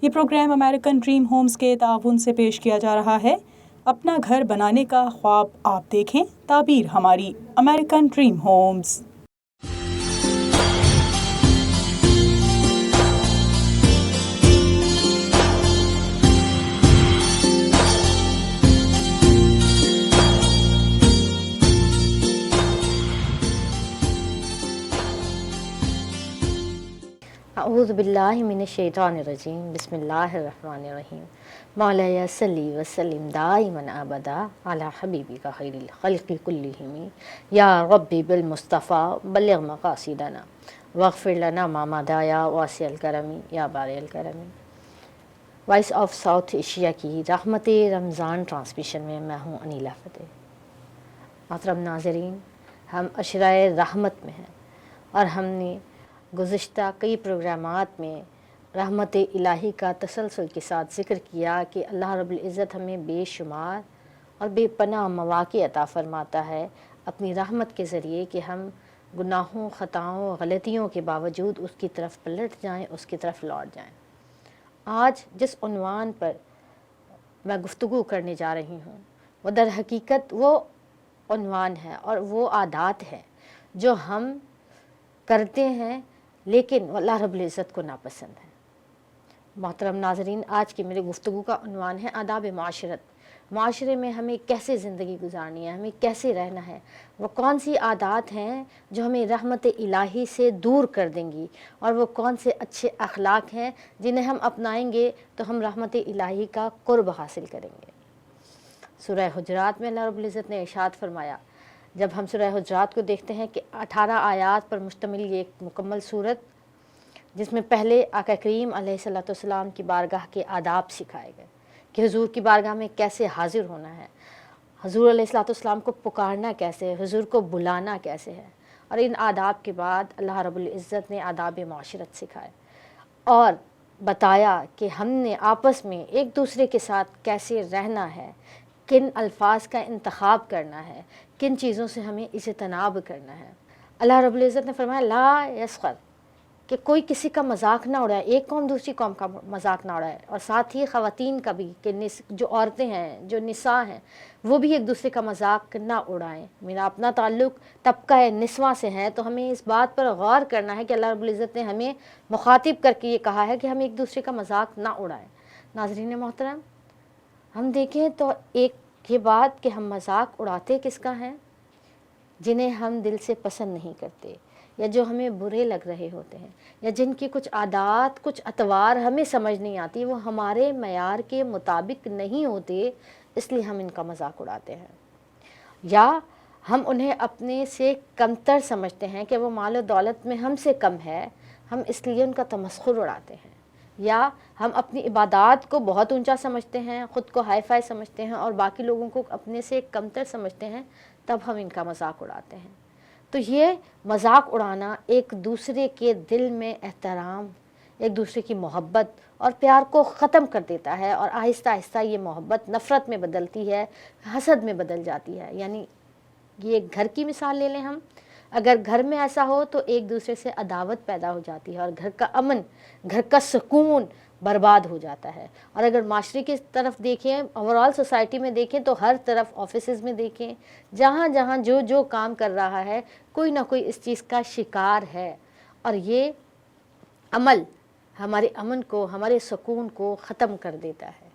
یہ programme American dream homes کے تعاون سے پیش کیا جا رہا ہے۔ اپنا گھر بنانے کا خواب آپ دیکھیں، تعبیر ہماری، امریکن ڈریم ہومز۔ اعوذ باللہ من الشیطان الرجیم، بسم اللہ الرحمن الرحیم۔ مولایا صلی وسلم دائما ابدا علی حبیبک خیر الخلق کلہم، یا ربی بالمصطفیٰ بلغ مقاصدنا واغفر لنا ما مضی یا واسع الکرم یا بارئ الکرم۔ وائس آف ساؤتھ ایشیا کی رحمت رمضان ٹرانسمیشن میں میں ہوں انیلا فتح۔ محترم ناظرین، ہم عشرۂ رحمت میں ہیں اور ہم نے گزشتہ کئی پروگرامات میں رحمت الہی کا تسلسل کے ساتھ ذکر کیا کہ اللہ رب العزت ہمیں بے شمار اور بے پناہ مواقع عطا فرماتا ہے اپنی رحمت کے ذریعے کہ ہم گناہوں، خطاؤں، غلطیوں کے باوجود اس کی طرف پلٹ جائیں، اس کی طرف لوٹ جائیں۔ آج جس عنوان پر میں گفتگو کرنے جا رہی ہوں وہ در حقیقت وہ عنوان ہے اور وہ عادات ہیں جو ہم کرتے ہیں لیکن اللہ رب العزت کو ناپسند ہے۔ محترم ناظرین، آج کی میری گفتگو کا عنوان ہے آداب معاشرت۔ معاشرے میں ہمیں کیسے زندگی گزارنی ہے، ہمیں کیسے رہنا ہے، وہ کون سی عادات ہیں جو ہمیں رحمت الہی سے دور کر دیں گی، اور وہ کون سے اچھے اخلاق ہیں جنہیں ہم اپنائیں گے تو ہم رحمت الہی کا قرب حاصل کریں گے۔ سورہ حجرات میں اللہ رب العزت نے ارشاد فرمایا، جب ہم سورہ حجرات کو دیکھتے ہیں کہ 18 آیات پر مشتمل یہ ایک مکمل صورت، جس میں پہلے آقا کریم علیہ السلام کی بارگاہ کے آداب سکھائے گئے کہ حضور کی بارگاہ میں کیسے حاضر ہونا ہے، حضور علیہ السلام کو پکارنا کیسے ہے، حضور کو بلانا کیسے ہے، اور ان آداب کے بعد اللہ رب العزت نے آداب معاشرت سکھائے اور بتایا کہ ہم نے آپس میں ایک دوسرے کے ساتھ کیسے رہنا ہے، کن الفاظ کا انتخاب کرنا ہے، کن چیزوں سے ہمیں اجتناب کرنا ہے۔ اللہ رب العزت نے فرمایا لا یسخر، کہ کوئی کسی کا مذاق نہ اڑائے، ایک قوم دوسری قوم کا مذاق نہ اڑائے، اور ساتھ ہی خواتین کا بھی کہ جو عورتیں ہیں، جو نساء ہیں، وہ بھی ایک دوسرے کا مذاق نہ اڑائیں۔ میرا اپنا تعلق طبقہ نسواں سے ہے تو ہمیں اس بات پر غور کرنا ہے کہ اللہ رب العزت نے ہمیں مخاطب کر کے یہ کہا ہے کہ ہم ایک دوسرے کا مذاق نہ اڑائیں۔ ناظرین محترم، ہم دیکھیں تو ایک یہ بات کہ ہم مذاق اڑاتے کس کا ہیں؟ جنہیں ہم دل سے پسند نہیں کرتے، یا جو ہمیں برے لگ رہے ہوتے ہیں، یا جن کی کچھ عادات، کچھ اطوار ہمیں سمجھ نہیں آتی، وہ ہمارے معیار کے مطابق نہیں ہوتے، اس لیے ہم ان کا مذاق اڑاتے ہیں۔ یا ہم انہیں اپنے سے کمتر سمجھتے ہیں کہ وہ مال و دولت میں ہم سے کم ہے، ہم اس لیے ان کا تمسخر اڑاتے ہیں۔ یا ہم اپنی عبادات کو بہت اونچا سمجھتے ہیں، خود کو ہائی فائی سمجھتے ہیں اور باقی لوگوں کو اپنے سے کمتر سمجھتے ہیں، تب ہم ان کا مذاق اڑاتے ہیں۔ تو یہ مذاق اڑانا ایک دوسرے کے دل میں احترام، ایک دوسرے کی محبت اور پیار کو ختم کر دیتا ہے، اور آہستہ آہستہ یہ محبت نفرت میں بدلتی ہے، حسد میں بدل جاتی ہے۔ یعنی یہ ایک گھر کی مثال لے لیں ہم، اگر گھر میں ایسا ہو تو ایک دوسرے سے عداوت پیدا ہو جاتی ہے اور گھر کا امن، گھر کا سکون برباد ہو جاتا ہے۔ اور اگر معاشرے کی طرف دیکھیں، اوورال سوسائٹی میں دیکھیں تو ہر طرف آفیسز میں دیکھیں، جہاں جہاں جو کام کر رہا ہے کوئی نہ کوئی اس چیز کا شکار ہے، اور یہ عمل ہمارے امن کو، ہمارے سکون کو ختم کر دیتا ہے۔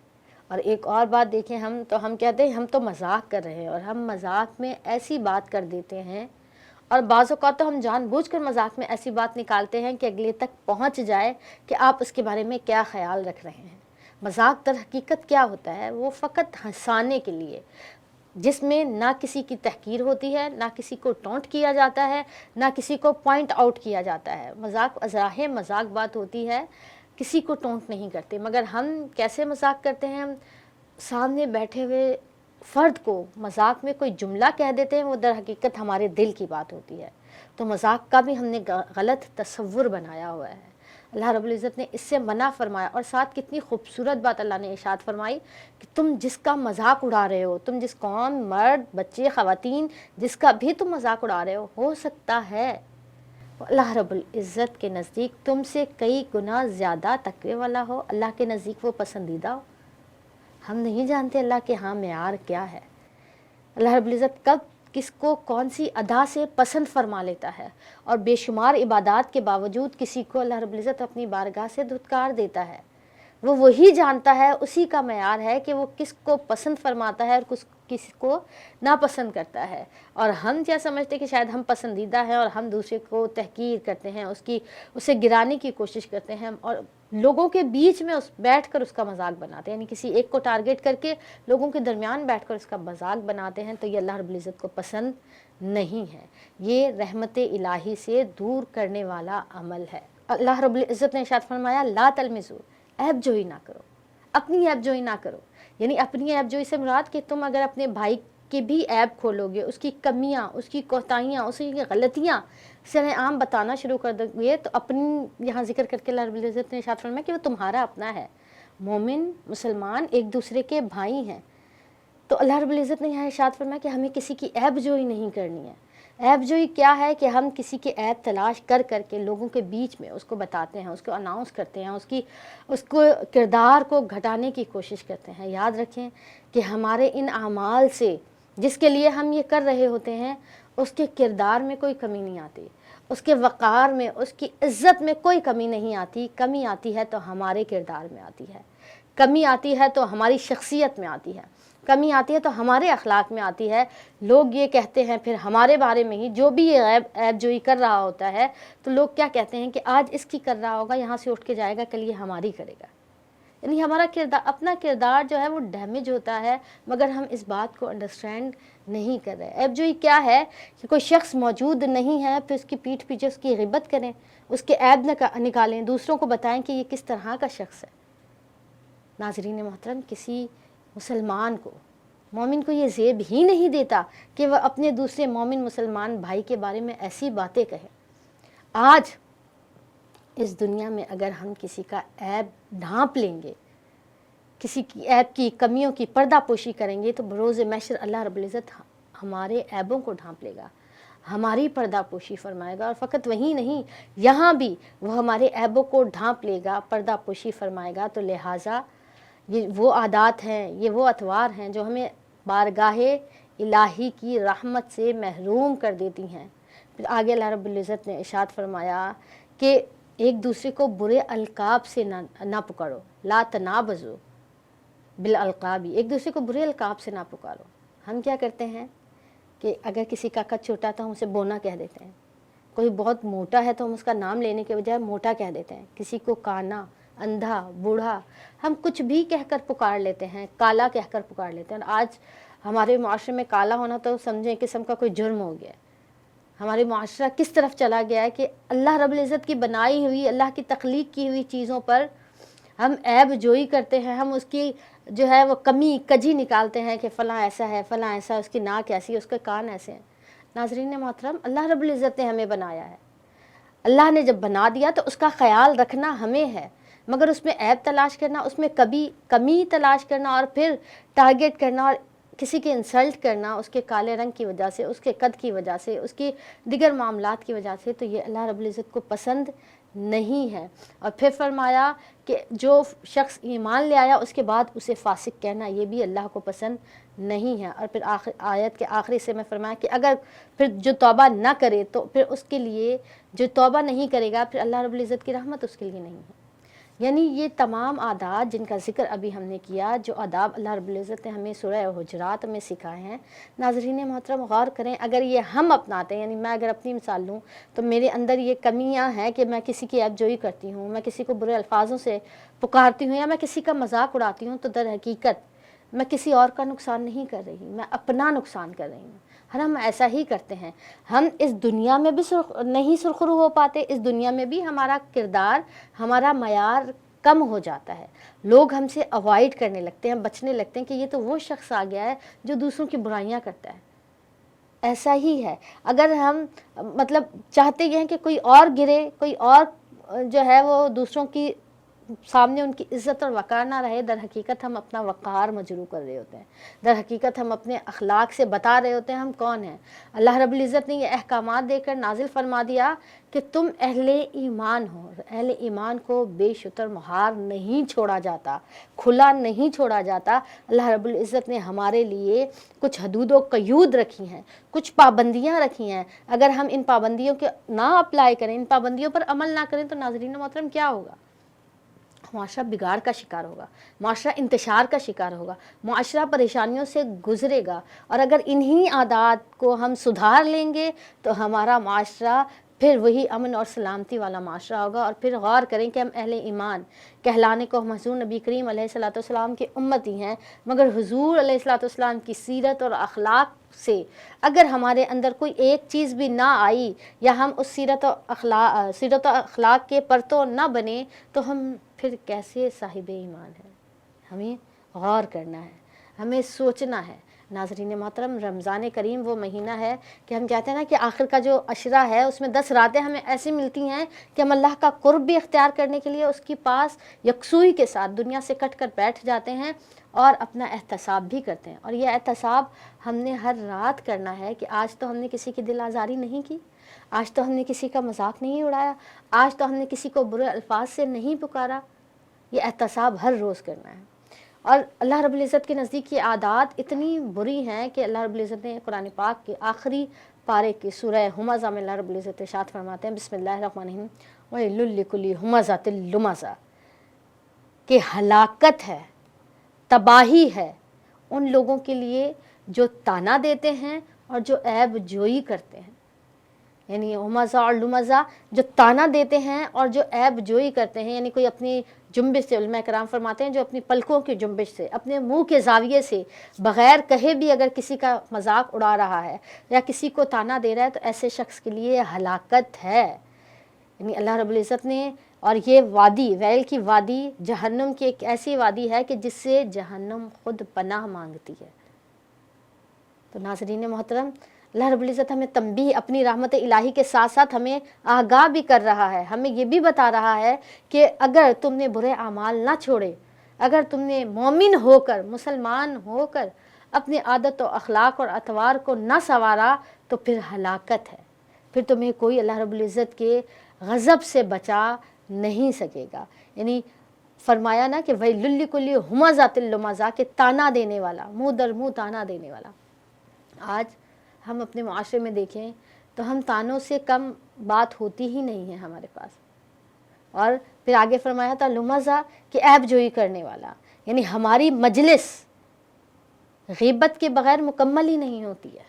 اور ایک اور بات دیکھیں، ہم کہتے ہیں ہم تو مذاق کر رہے ہیں، اور ہم مذاق میں ایسی بات کر دیتے ہیں، اور بعض اوقات تو ہم جان بوجھ کر مذاق میں ایسی بات نکالتے ہیں کہ اگلے تک پہنچ جائے کہ آپ اس کے بارے میں کیا خیال رکھ رہے ہیں۔ مذاق در حقیقت کیا ہوتا ہے؟ وہ فقط ہنسانے کے لیے، جس میں نہ کسی کی تحقیر ہوتی ہے، نہ کسی کو ٹونٹ کیا جاتا ہے، نہ کسی کو پوائنٹ آؤٹ کیا جاتا ہے۔ مذاق ازراہ مذاق بات ہوتی ہے، کسی کو ٹونٹ نہیں کرتے۔ مگر ہم کیسے مذاق کرتے ہیں؟ ہم سامنے بیٹھے ہوئے فرد کو مذاق میں کوئی جملہ کہہ دیتے ہیں، وہ در حقیقت ہمارے دل کی بات ہوتی ہے۔ تو مذاق کا بھی ہم نے غلط تصور بنایا ہوا ہے۔ اللہ رب العزت نے اس سے منع فرمایا، اور ساتھ کتنی خوبصورت بات اللہ نے ارشاد فرمائی کہ تم جس کا مذاق اڑا رہے ہو، تم جس قوم، مرد، بچے، خواتین، جس کا بھی تم مذاق اڑا رہے ہو سکتا ہے اللہ رب العزت کے نزدیک تم سے کئی گنا زیادہ تقوی والا ہو، اللہ کے نزدیک وہ پسندیدہ ہو؟ ہم نہیں جانتے اللہ کے ہاں معیار کیا ہے، اللہ رب العزت کب کس کو کون سی ادا سے پسند فرما لیتا ہے، اور بے شمار عبادات کے باوجود کسی کو اللہ رب العزت اپنی بارگاہ سے دھتکار دیتا ہے۔ وہ وہی جانتا ہے، اسی کا معیار ہے کہ وہ کس کو پسند فرماتا ہے اور کسی کو ناپسند کرتا ہے۔ اور ہم کیا سمجھتے کہ شاید ہم پسندیدہ ہیں اور ہم دوسرے کو تحقیر کرتے ہیں، اسے گرانے کی کوشش کرتے ہیں، اور لوگوں کے بیچ میں بیٹھ کر اس کا مذاق بناتے ہیں، یعنی کسی ایک کو ٹارگٹ کر کے لوگوں کے درمیان بیٹھ کر اس کا مذاق بناتے ہیں، تو یہ اللہ رب العزت کو پسند نہیں ہے، یہ رحمت الہی سے دور کرنے والا عمل ہے۔ اللہ رب العزت نے ارشاد فرمایا لا تلمزوا، عیب جوئی نہ کرو، اپنی عیب جوئی نہ کرو، یعنی اپنی عیب جوئی سے مراد کہ تم اگر اپنے بھائی کی بھی عیب کھولو گے، اس کی کمیاں، اس کی کوتاہیاں، اس کی غلطیاں سرے عام بتانا شروع کر دو گے، تو اپنی یہاں ذکر کر کے اللہ رب العزت نے ارشاد فرمایا کہ وہ تمہارا اپنا ہے۔ مومن مسلمان ایک دوسرے کے بھائی ہیں، تو اللہ رب العزت نے یہاں ارشاد فرمایا کہ ہمیں کسی کی عیب جوئی نہیں کرنی ہے۔ عیب جوئی کیا ہے کہ ہم کسی کے عیب تلاش کر کر کے لوگوں کے بیچ میں اس کو بتاتے ہیں، اس کو اناؤنس کرتے ہیں، اس کو کردار کو گھٹانے کی کوشش کرتے ہیں۔ یاد رکھیں کہ ہمارے ان اعمال سے جس کے لیے ہم یہ کر رہے ہوتے ہیں، اس کے کردار میں کوئی کمی نہیں آتی، اس کے وقار میں، اس کی عزت میں کوئی کمی نہیں آتی۔ کمی آتی ہے تو ہمارے کردار میں آتی ہے، کمی آتی ہے تو ہماری شخصیت میں آتی ہے، کمی آتی ہے تو ہمارے اخلاق میں آتی ہے۔ لوگ یہ کہتے ہیں پھر ہمارے بارے میں ہی، جو بھی یہ عیب جوئی کر رہا ہوتا ہے، تو لوگ کیا کہتے ہیں کہ آج اس کی کر رہا ہوگا، یہاں سے اٹھ کے جائے گا، کل یہ ہماری کرے گا۔ یعنی ہمارا کردار، اپنا کردار جو ہے وہ ڈیمیج ہوتا ہے، مگر ہم اس بات کو انڈرسٹینڈ نہیں کر رہے۔ عیب جوئی کیا ہے کہ کوئی شخص موجود نہیں ہے، پھر اس کی پیٹھ پیچھے اس کی غیبت کریں، اس کے عیب نکالیں، دوسروں کو بتائیں کہ یہ کس طرح کا شخص ہے۔ ناظرین محترم، کسی مسلمان کو، مومن کو یہ زیب ہی نہیں دیتا کہ وہ اپنے دوسرے مومن مسلمان بھائی کے بارے میں ایسی باتیں کہے۔ آج اس دنیا میں اگر ہم کسی کا عیب ڈھانپ لیں گے، کسی کی عیب کی کمیوں کی پردہ پوشی کریں گے، تو بروز محشر اللہ رب العزت ہمارے عیبوں کو ڈھانپ لے گا، ہماری پردہ پوشی فرمائے گا، اور فقط وہی نہیں، یہاں بھی وہ ہمارے عیبوں کو ڈھانپ لے گا، پردہ پوشی فرمائے گا۔ تو لہٰذا یہ وہ عادات ہیں، یہ وہ اطوار ہیں جو ہمیں بارگاہ الہی کی رحمت سے محروم کر دیتی ہیں۔ پھر آگے اللہ رب العزت نے ارشاد فرمایا کہ ایک دوسرے کو برے القاب سے نہ پکارو، لا تنابزوا بالالقاب، ایک دوسرے کو برے القاب سے نہ پکارو۔ ہم کیا کرتے ہیں کہ اگر کسی کا قد چھوٹا تو ہم اسے بونا کہہ دیتے ہیں، کوئی بہت موٹا ہے تو ہم اس کا نام لینے کے بجائے موٹا کہہ دیتے ہیں، کسی کو کانا، اندھا، بوڑھا، ہم کچھ بھی کہہ کر پکار لیتے ہیں، کالا کہہ کر پکار لیتے ہیں۔ اور آج ہمارے معاشرے میں کالا ہونا تو سمجھیں قسم کا کوئی جرم ہو گیا ہے۔ ہمارے معاشرہ کس طرف چلا گیا ہے کہ اللہ رب العزت کی بنائی ہوئی، اللہ کی تخلیق کی ہوئی چیزوں پر ہم عیب جوئی کرتے ہیں، ہم اس کی جو ہے وہ کمی کجی نکالتے ہیں کہ فلاں ایسا ہے، فلاں ایسا، اس کی ناک ایسی ہے، اس کے کان ایسے ہیں۔ ناظرین محترم، اللہ رب العزت نے ہمیں بنایا ہے، اللہ نے جب بنا دیا تو اس کا خیال رکھنا ہمیں ہے، مگر اس میں عیب تلاش کرنا، اس میں کمی تلاش کرنا، اور پھر ٹارگٹ کرنا اور کسی کے انسلٹ کرنا اس کے کالے رنگ کی وجہ سے، اس کے قد کی وجہ سے، اس کی دیگر معاملات کی وجہ سے، تو یہ اللہ رب العزت کو پسند نہیں ہے۔ اور پھر فرمایا کہ جو شخص ایمان لے آیا اس کے بعد اسے فاسق کہنا، یہ بھی اللہ کو پسند نہیں ہے۔ اور پھر آیت کے آخری سے میں فرمایا کہ اگر پھر جو توبہ نہ کرے تو پھر اس کے لیے، جو توبہ نہیں کرے گا، پھر اللہ رب العزت کی رحمت اس کے لیے نہیں ہے۔ یعنی یہ تمام عادات جن کا ذکر ابھی ہم نے کیا، جو آداب اللہ رب العزت نے ہمیں سورہ حجرات میں سکھائے ہیں، ناظرین محترم غور کریں، اگر یہ ہم اپناتے ہیں، یعنی میں اگر اپنی مثال لوں تو میرے اندر یہ کمیاں ہیں کہ میں کسی کی عیب جوئی کرتی ہوں، میں کسی کو برے الفاظوں سے پکارتی ہوں، یا میں کسی کا مذاق اڑاتی ہوں، تو در حقیقت میں کسی اور کا نقصان نہیں کر رہی، میں اپنا نقصان کر رہی ہوں۔ ہم ایسا ہی کرتے ہیں، ہم اس دنیا میں بھی نہیں سرخرو ہو پاتے، اس دنیا میں بھی ہمارا کردار، ہمارا معیار کم ہو جاتا ہے، لوگ ہم سے اوائڈ کرنے لگتے ہیں، بچنے لگتے ہیں کہ یہ تو وہ شخص آ گیا ہے جو دوسروں کی برائیاں کرتا ہے۔ ایسا ہی ہے، اگر ہم مطلب چاہتے یہ ہیں کہ کوئی اور گرے، کوئی اور جو ہے وہ دوسروں کی سامنے ان کی عزت اور وقار نہ رہے، در حقیقت ہم اپنا وقار مجروح کر رہے ہوتے ہیں، در حقیقت ہم اپنے اخلاق سے بتا رہے ہوتے ہیں ہم کون ہیں۔ اللہ رب العزت نے یہ احکامات دے کر نازل فرما دیا کہ تم اہل ایمان ہو، اہل ایمان کو بے شتر مہار نہیں چھوڑا جاتا، کھلا نہیں چھوڑا جاتا۔ اللہ رب العزت نے ہمارے لیے کچھ حدود و قیود رکھی ہیں، کچھ پابندیاں رکھی ہیں، اگر ہم ان پابندیوں کے نہ اپلائی کریں، ان پابندیوں پر عمل نہ کریں تو ناظرین محترم کیا ہوگا؟ معاشرہ بگاڑ کا شکار ہوگا، معاشرہ انتشار کا شکار ہوگا، معاشرہ پریشانیوں سے گزرے گا۔ اور اگر انہی عادات کو ہم سدھار لیں گے تو ہمارا معاشرہ پھر وہی امن اور سلامتی والا معاشرہ ہوگا۔ اور پھر غور کریں کہ ہم اہل ایمان کہلانے کو ہم حضور نبی کریم علیہ الصلوۃ والسلام کے امتی ہیں، مگر حضور علیہ الصلوۃ والسلام کی سیرت اور اخلاق سے اگر ہمارے اندر کوئی ایک چیز بھی نہ آئی یا ہم اس سیرت و اخلاق کے پرتو نہ بنے تو ہم پھر کیسے صاحب ایمان ہیں؟ ہمیں غور کرنا ہے، ہمیں سوچنا ہے۔ ناظرین محترم، رمضان کریم وہ مہینہ ہے کہ ہم کہتے ہیں نا کہ آخر کا جو عشرہ ہے اس میں 10 راتیں ہمیں ایسی ملتی ہیں کہ ہم اللہ کا قرب بھی اختیار کرنے کے لیے اس کی پاس یکسوئی کے ساتھ دنیا سے کٹ کر بیٹھ جاتے ہیں اور اپنا احتساب بھی کرتے ہیں۔ اور یہ احتساب ہم نے ہر رات کرنا ہے کہ آج تو ہم نے کسی کی دل آزاری نہیں کی، آج تو ہم نے کسی کا مذاق نہیں اڑایا، آج تو ہم نے کسی کو برے الفاظ سے نہیں پکارا۔ یہ احتساب ہر روز کرنا ہے۔ اور اللہ رب العزت کے نزدیک یہ عادات اتنی بری ہیں کہ اللہ رب العزت نے قرآن پاک کے آخری پارے کی سورہ ہمزہ میں اللہ رب العزت ارشاد فرماتے ہیں، بسم اللہ الرحمن الرحیم، وَيْلٌ لِّكُلِّ ہُمَزَةٍ لُمَزَةٍ، کہ ہلاکت ہے، تباہی ہے ان لوگوں کے لیے جو تانا دیتے ہیں اور جو عیب جوئی کرتے ہیں۔ یعنی ہمزہ اور لمزہ، جو تانا دیتے ہیں اور جو عیب جوئی کرتے ہیں، یعنی کوئی اپنی جنبش سے، علماء کرام فرماتے ہیں جو اپنی پلکوں کی جنبش سے، اپنے منہ کے زاویے سے بغیر کہے بھی اگر کسی کا مذاق اڑا رہا ہے یا کسی کو تانا دے رہا ہے تو ایسے شخص کے لیے ہلاکت ہے۔ یعنی اللہ رب العزت نے، اور یہ وادی، ویل کی وادی جہنم کی ایک ایسی وادی ہے کہ جس سے جہنم خود پناہ مانگتی ہے۔ تو ناظرین محترم، اللہ رب العزت ہمیں تنبیہ اپنی رحمت الہی کے ساتھ ساتھ ہمیں آگاہ بھی کر رہا ہے، ہمیں یہ بھی بتا رہا ہے کہ اگر تم نے برے اعمال نہ چھوڑے، اگر تم نے مومن ہو کر، مسلمان ہو کر اپنے عادت و اخلاق اور اطوار کو نہ سنوارا تو پھر ہلاکت ہے، پھر تمہیں کوئی اللہ رب العزت کے غضب سے بچا نہیں سکے گا۔ یعنی فرمایا نا کہ وَيْلٌ لِّكُلِّ ہُمَزَةٍ لُمَزَةٍ، کہ تانا دینے والا، منہ در منہ تانا دینے والا۔ آج ہم اپنے معاشرے میں دیکھیں تو ہم تانوں سے کم بات ہوتی ہی نہیں ہے ہمارے پاس۔ اور پھر آگے فرمایا تھا لمزہ، کہ عیب جوئی کرنے والا، یعنی ہماری مجلس غیبت کے بغیر مکمل ہی نہیں ہوتی ہے۔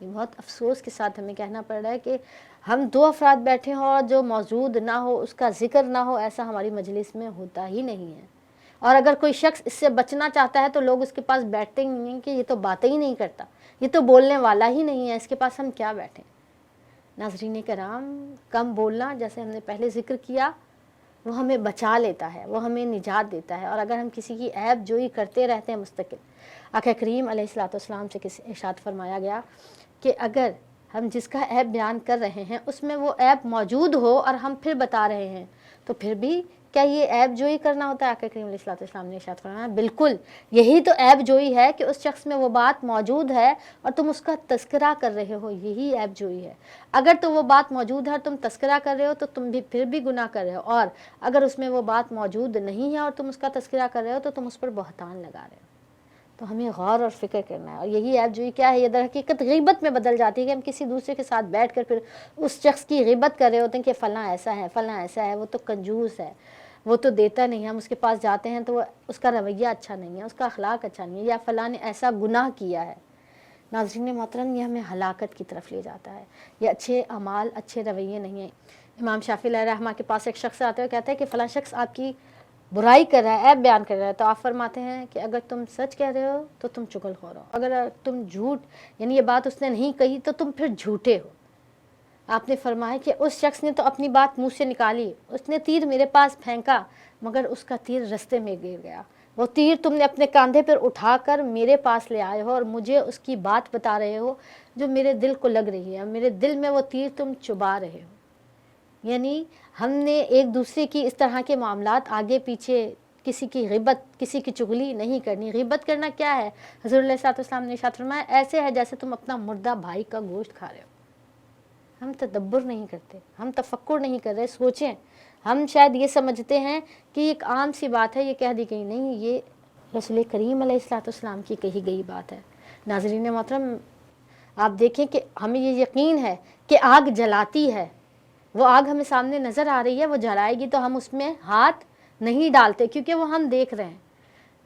یہ بہت افسوس کے ساتھ ہمیں کہنا پڑ رہا ہے کہ ہم 2 افراد بیٹھے ہوں اور جو موجود نہ ہو، اس کا ذکر نہ ہو، ایسا ہماری مجلس میں ہوتا ہی نہیں ہے۔ اور اگر کوئی شخص اس سے بچنا چاہتا ہے تو لوگ اس کے پاس بیٹھتے ہی نہیں ہیں کہ یہ تو باتیں ہی نہیں کرتا، یہ تو بولنے والا ہی نہیں ہے، اس کے پاس ہم کیا بیٹھیں۔ ناظرین کرام، کم بولنا جیسے ہم نے پہلے ذکر کیا وہ ہمیں بچا لیتا ہے، وہ ہمیں نجات دیتا ہے۔ اور اگر ہم کسی کی عیب جوئی کرتے رہتے ہیں مستقل، آقا کریم علیہ الصلوۃ والسلام سے ارشاد فرمایا گیا کہ اگر ہم جس کا عیب بیان کر رہے ہیں اس میں وہ عیب موجود ہو اور ہم پھر بتا رہے ہیں تو پھر بھی کیا یہ عیب جوئی کرنا ہوتا ہے؟ آقا کریم علیہ الصلوۃ والسلام نے ارشاد فرمایا بالکل، یہی تو عیب جوئی ہے کہ اس شخص میں وہ بات موجود ہے اور تم اس کا تذکرہ کر رہے ہو، یہی عیب جوئی ہے۔ اگر تو وہ بات موجود ہے اور تم تذکرہ کر رہے ہو تو تم بھی پھر بھی گناہ کر رہے ہو، اور اگر اس میں وہ بات موجود نہیں ہے اور تم اس کا تذکرہ کر رہے ہو تو تم اس پر بہتان لگا رہے ہو۔ تو ہمیں غور اور فکر کرنا ہے۔ اور یہی عیب جوئی کیا ہے؟ یہ در حقیقت غیبت میں بدل جاتی ہے کہ ہم کسی دوسرے کے ساتھ بیٹھ کر پھر اس شخص کی غیبت کر رہے ہوتے ہیں کہ فلاں ایسا ہے، فلاں ایسا ہے، وہ تو کنجوس ہے، وہ تو دیتا نہیں ہے، ہم اس کے پاس جاتے ہیں تو اس کا رویہ اچھا نہیں ہے، اس کا اخلاق اچھا نہیں ہے، یا فلاں نے ایسا گناہ کیا ہے۔ ناظرین محترم، یہ ہمیں ہلاکت کی طرف لے جاتا ہے۔ یہ اچھے اعمال، اچھے رویے نہیں ہیں۔ امام شافعی علیہ رحمہ کے پاس ایک شخص آتے ہوئے کہتا ہے کہ فلاں شخص آپ کی برائی کر رہا ہے، عیب بیان کر رہا ہے، تو آپ فرماتے ہیں کہ اگر تم سچ کہہ رہے ہو تو تم چغل خور ہو، اگر تم جھوٹ، یعنی یہ بات اس نے نہیں کہی تو تم پھر جھوٹے ہو۔ آپ نے فرمایا کہ اس شخص نے تو اپنی بات منہ سے نکالی، اس نے تیر میرے پاس پھینکا مگر اس کا تیر رستے میں گر گیا، وہ تیر تم نے اپنے کاندھے پر اٹھا کر میرے پاس لے آئے ہو اور مجھے اس کی بات بتا رہے ہو جو میرے دل کو لگ رہی ہے، میرے دل میں وہ تیر تم چبا رہے ہو۔ یعنی ہم نے ایک دوسرے کی اس طرح کے معاملات آگے پیچھے، کسی کی غیبت، کسی کی چغلی نہیں کرنی۔ غیبت کرنا کیا ہے؟ حضور علیہ الصلوۃ والسلام نے ارشاد فرمایا ایسے ہے جیسے تم اپنا مردہ بھائی کا گوشت کھا رہے ہو۔ ہم تدبر نہیں کرتے، ہم تفکر نہیں کر رہے۔ سوچیں، ہم شاید یہ سمجھتے ہیں کہ ایک عام سی بات ہے، یہ کہہ دی گئی، نہیں، یہ رسول کریم علیہ الصلوۃ والسلام کی کہی گئی بات ہے۔ ناظرین محترم، آپ دیکھیں کہ ہمیں یہ یقین ہے کہ آگ جلاتی ہے، وہ آگ ہمیں سامنے نظر آ رہی ہے، وہ جلائے گی تو ہم اس میں ہاتھ نہیں ڈالتے کیونکہ وہ ہم دیکھ رہے ہیں۔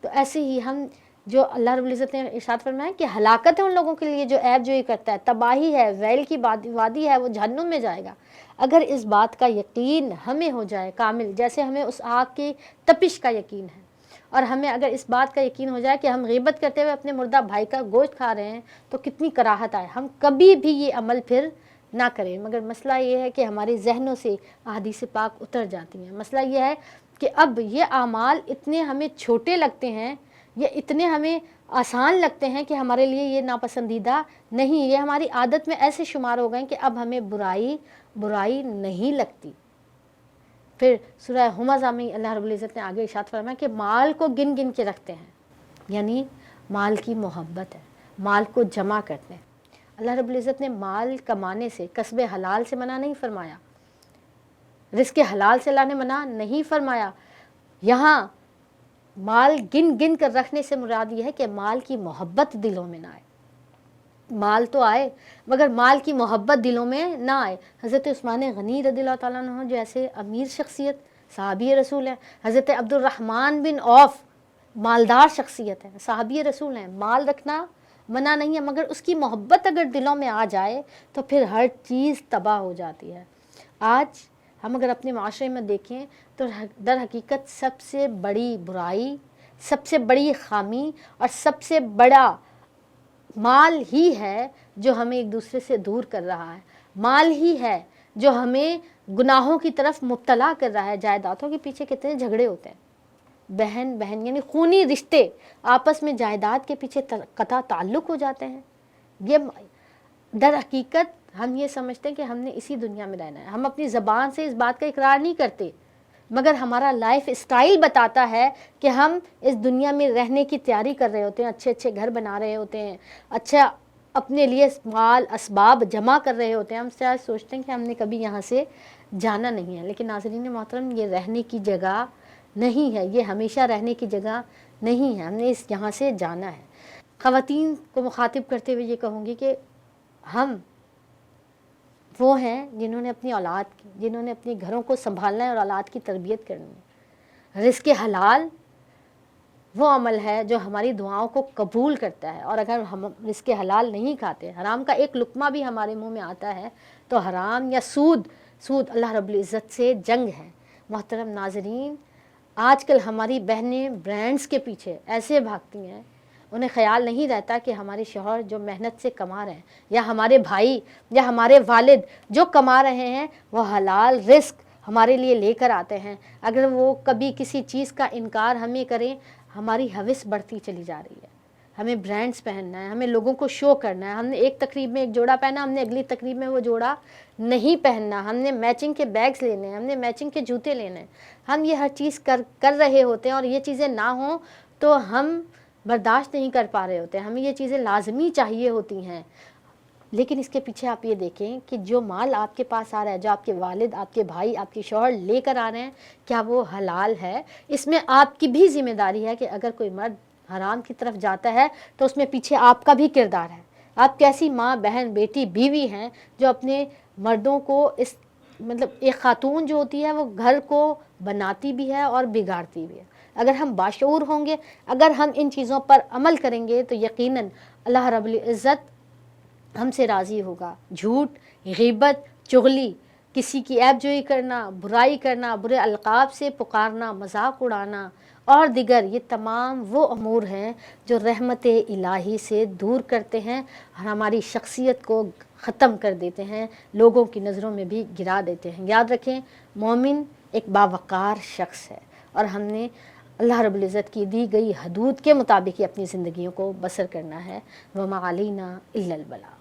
تو ایسے ہی ہم، جو اللہ رب العزت نے ارشاد فرمایا کہ ہلاکت ہے ان لوگوں کے لیے جو عیب جوئی کرتا ہے، تباہی ہے، ویل کی وادی ہے، وہ جہنم میں جائے گا۔ اگر اس بات کا یقین ہمیں ہو جائے کامل، جیسے ہمیں اس آگ کی تپش کا یقین ہے، اور ہمیں اگر اس بات کا یقین ہو جائے کہ ہم غیبت کرتے ہوئے اپنے مردہ بھائی کا گوشت کھا رہے ہیں تو کتنی کراہت آئے، ہم کبھی بھی یہ عمل پھر نہ کریں۔ مگر مسئلہ یہ ہے کہ ہمارے ذہنوں سے احادیث پاک اتر جاتی ہیں۔ مسئلہ یہ ہے کہ اب یہ اعمال اتنے ہمیں چھوٹے لگتے ہیں، یہ اتنے ہمیں آسان لگتے ہیں کہ ہمارے لیے یہ ناپسندیدہ نہیں، یہ ہماری عادت میں ایسے شمار ہو گئے کہ اب ہمیں برائی نہیں لگتی۔ پھر سورہ ہمزہ میں اللہ رب العزت نے آگے ارشاد فرمایا کہ مال کو گن گن کے رکھتے ہیں، یعنی مال کی محبت ہے، مال کو جمع کرتے ہیں۔ اللہ رب العزت نے مال کمانے سے، کسب حلال سے منع نہیں فرمایا، رزق حلال سے اللہ نے منع نہیں فرمایا۔ یہاں مال گن گن کر رکھنے سے مراد یہ ہے کہ مال کی محبت دلوں میں نہ آئے۔ مال تو آئے مگر مال کی محبت دلوں میں نہ آئے۔ حضرت عثمان غنی رضی اللہ تعالیٰ عنہ جیسے امیر شخصیت، صحابی رسول ہیں، حضرت عبد الرحمن بن عوف مالدار شخصیت ہے، صحابی رسول ہیں، مال رکھنا منع نہیں ہے، مگر اس کی محبت اگر دلوں میں آ جائے تو پھر ہر چیز تباہ ہو جاتی ہے۔ آج ہم اگر اپنے معاشرے میں دیکھیں تو در حقیقت سب سے بڑی برائی، سب سے بڑی خامی اور سب سے بڑا مال ہی ہے جو ہمیں ایک دوسرے سے دور کر رہا ہے، مال ہی ہے جو ہمیں گناہوں کی طرف مبتلا کر رہا ہے۔ جائیدادوں کے پیچھے کتنے جھگڑے ہوتے ہیں، بہن یعنی خونی رشتے آپس میں جائیداد کے پیچھے قطع تعلق ہو جاتے ہیں۔ یہ در حقیقت ہم یہ سمجھتے ہیں کہ ہم نے اسی دنیا میں رہنا ہے، ہم اپنی زبان سے اس بات کا اقرار نہیں کرتے، مگر ہمارا لائف اسٹائل بتاتا ہے کہ ہم اس دنیا میں رہنے کی تیاری کر رہے ہوتے ہیں، اچھے اچھے گھر بنا رہے ہوتے ہیں، اچھا اپنے لیے مال اسباب جمع کر رہے ہوتے ہیں۔ ہم شاید سوچتے ہیں کہ ہم نے کبھی یہاں سے جانا نہیں ہے، لیکن ناظرین محترم، یہ رہنے کی جگہ نہیں ہے، یہ ہمیشہ رہنے کی جگہ نہیں ہے، ہم نے یہاں سے جانا ہے۔ خواتین کو مخاطب کرتے ہوئے یہ کہوں گی کہ ہم وہ ہیں جنہوں نے اپنی اولاد کی، جنہوں نے اپنے گھروں کو سنبھالنا ہے اور اولاد کی تربیت کرنی ہے۔ رزق حلال وہ عمل ہے جو ہماری دعاؤں کو قبول کرتا ہے، اور اگر ہم رزق حلال نہیں کھاتے، حرام کا ایک لقمہ بھی ہمارے منہ میں آتا ہے تو حرام یا سود اللہ رب العزت سے جنگ ہے۔ محترم ناظرین، آج کل ہماری بہنیں برانڈز کے پیچھے ایسے بھاگتی ہیں، انہیں خیال نہیں رہتا کہ ہمارے شوہر جو محنت سے کما رہے ہیں، یا ہمارے بھائی یا ہمارے والد جو کما رہے ہیں، وہ حلال رزق ہمارے لیے لے کر آتے ہیں۔ اگر وہ کبھی کسی چیز کا انکار ہمیں کریں، ہماری ہوس بڑھتی چلی جا رہی ہے۔ ہمیں برانڈز پہننا ہے، ہمیں لوگوں کو شو کرنا ہے، ہم نے ایک تقریب میں ایک جوڑا پہنا، ہم نے اگلی تقریب میں وہ جوڑا نہیں پہننا، ہم نے میچنگ کے بیگز لینے ہیں، ہم نے میچنگ کے جوتے لینے ہیں۔ ہم یہ ہر چیز کر رہے ہوتے ہیں، اور یہ چیزیں نہ ہوں تو ہم برداشت نہیں کر پا رہے ہوتے ہیں، ہمیں یہ چیزیں لازمی چاہیے ہوتی ہیں۔ لیکن اس کے پیچھے آپ یہ دیکھیں کہ جو مال آپ کے پاس آ رہا ہے، جو آپ کے والد، آپ کے بھائی، آپ کے شوہر لے کر آ رہے ہیں، کیا وہ حلال ہے؟ اس میں آپ کی بھی ذمہ داری ہے کہ اگر کوئی مرد حرام کی طرف جاتا ہے تو اس میں پیچھے آپ کا بھی کردار ہے۔ آپ کیسی ماں، بہن، بیٹی، بیوی ہیں جو اپنے مردوں کو ایک خاتون جو ہوتی ہے وہ گھر کو بناتی بھی ہے اور بگاڑتی بھی ہے۔ اگر ہم باشعور ہوں گے، اگر ہم ان چیزوں پر عمل کریں گے تو یقیناً اللہ رب العزت ہم سے راضی ہوگا۔ جھوٹ، غیبت، چغلی، کسی کی عیب جوئی کرنا، برائی کرنا، برے القاب سے پکارنا، مذاق اڑانا اور دیگر، یہ تمام وہ امور ہیں جو رحمت الہی سے دور کرتے ہیں اور ہماری شخصیت کو ختم کر دیتے ہیں، لوگوں کی نظروں میں بھی گرا دیتے ہیں۔ یاد رکھیں، مومن ایک باوقار شخص ہے، اور ہم نے اللہ رب العزت کی دی گئی حدود کے مطابق ہی اپنی زندگیوں کو بسر کرنا ہے۔ وَمَا عَلَيْنَا إِلَّا الْبَلَاغُ۔